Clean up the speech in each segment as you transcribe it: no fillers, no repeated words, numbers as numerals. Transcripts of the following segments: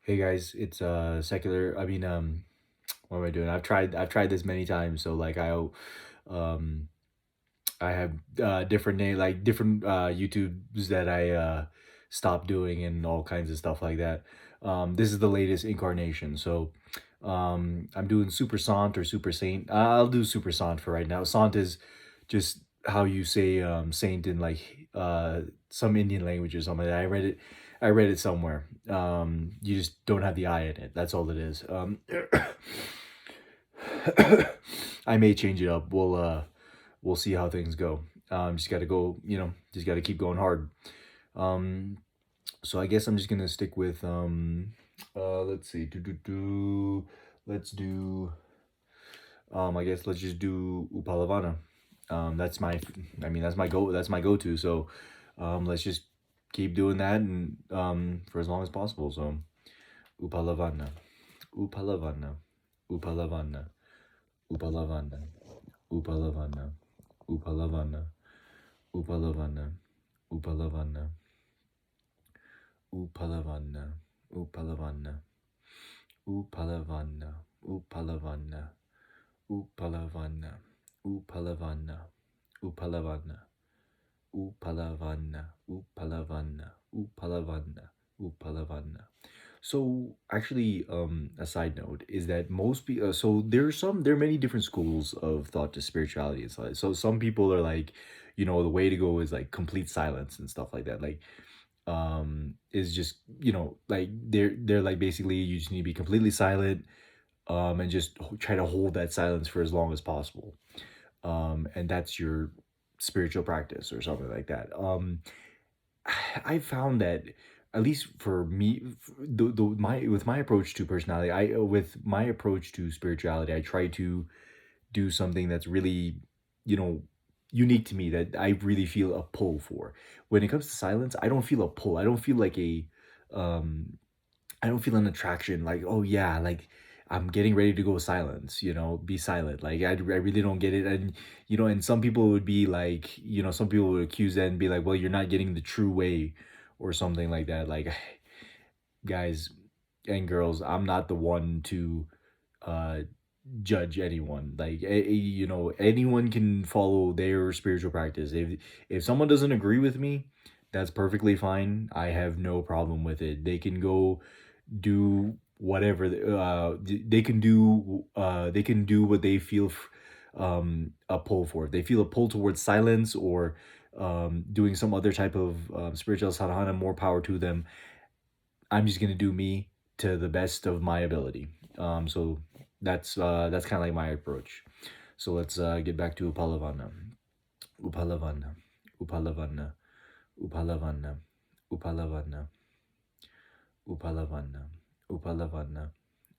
Hey guys, it's secular. What am I doing? I've tried this many times. So like um I have different name like different YouTubes that I stopped doing and all kinds of stuff like that. This is the latest incarnation. So I'm doing Super Sant or Super Saint. I'll do Super Sant for right now. Sant is just how you say saint in like some Indian language or something like that. I read it somewhere. You just don't have the I in it. That's all it is. I may change it up. We'll see how things go. Just got to go, just got to keep going hard. Um, so I guess I'm just gonna stick with let's see, let's do I guess let's just do Uppalavana. That's my, that's my go-to. So, let's just keep doing that and for as long as possible. So, Uppalavana, Uppalavana, Uppalavana, Uppalavana, Uppalavana, Uppalavana, Uppalavana, Uppalavana, Uppalavana, Uppalavana, Uppalavana, Uppalavana, Uppalavana, Uppalavana, Uppalavana, Uppalavana, Uppalavana, Uppalavana, Uppalavana. So actually, a side note is that most people. So there are many different schools of thought to spirituality and stuff. So some people are like, the way to go is like complete silence and stuff like that. Like, is just like they're like basically you just need to be completely silent, and just try to hold that silence for as long as possible. And that's your spiritual practice or something like that. I found that at least for me, the my with my approach to personality, I with my approach to spirituality, I try to do something that's really, you know, unique to me that I really feel a pull for. When it comes to silence, I don't feel a pull. I don't feel like um I don't feel an attraction like, oh yeah, like I'm getting ready to go silence, be silent. Like I really don't get it. And and some people would be like, some people would accuse that and be like, well, you're not getting the true way or something like that. Like guys and girls, I'm not the one to uh judge anyone. Like anyone can follow their spiritual practice. If someone doesn't agree with me, that's perfectly fine. I have no problem with it. They can go do whatever they can do what they feel a pull for. If they feel a pull towards silence or doing some other type of spiritual sadhana, more power to them. I'm just gonna do me to the best of my ability. So that's kind of like my approach. So let's get back to Upalavana. Upalavana. Upalavana. Upalavana. Upalavana. Uppalavana, Uppalavana,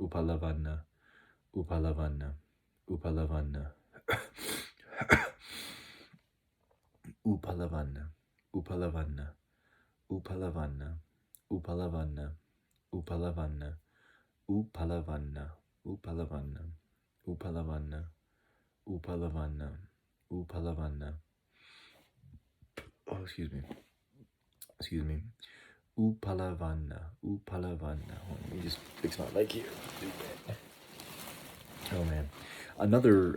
Uppalavana, Uppalavana, Uppalavana, Uppalavana, Uppalavana, Uppalavana, Uppalavana, Uppalavana, Uppalavana, Uppalavana, Uppalavana, Uppalavana, Uppalavana. Oh, excuse me. Uppalavana, Uppalavana. Let me just fix my mic here. Oh man. Another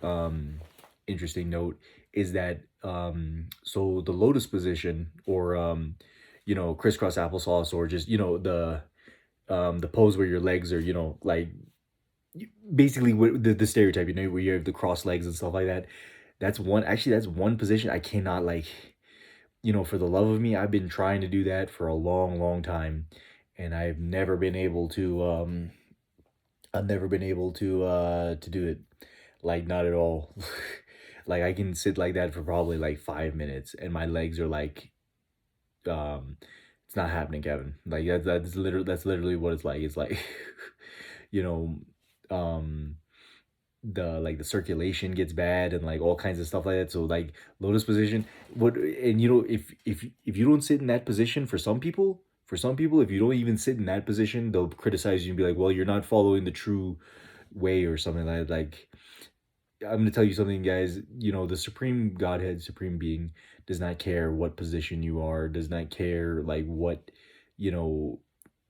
interesting note is that so the lotus position or crisscross applesauce or just the pose where your legs are like basically the stereotype where you have the cross legs and stuff like that. That's one position I cannot like, for the love of me, I've been trying to do that for a long, long time, and I've never been able to do it. Like not at all. Like I can sit like that for probably like 5 minutes and my legs are like it's not happening, Kevin. Like that's literally what it's like. It's like you know, um the circulation gets bad and like all kinds of stuff like that. So like lotus position, what and if you don't sit in that position for some people, if you don't even sit in that position, they'll criticize you and be like, well, you're not following the true way or something like that. Like I'm gonna tell you something, guys. The supreme Godhead, supreme being, does not care what position you are, does not care like what, you know,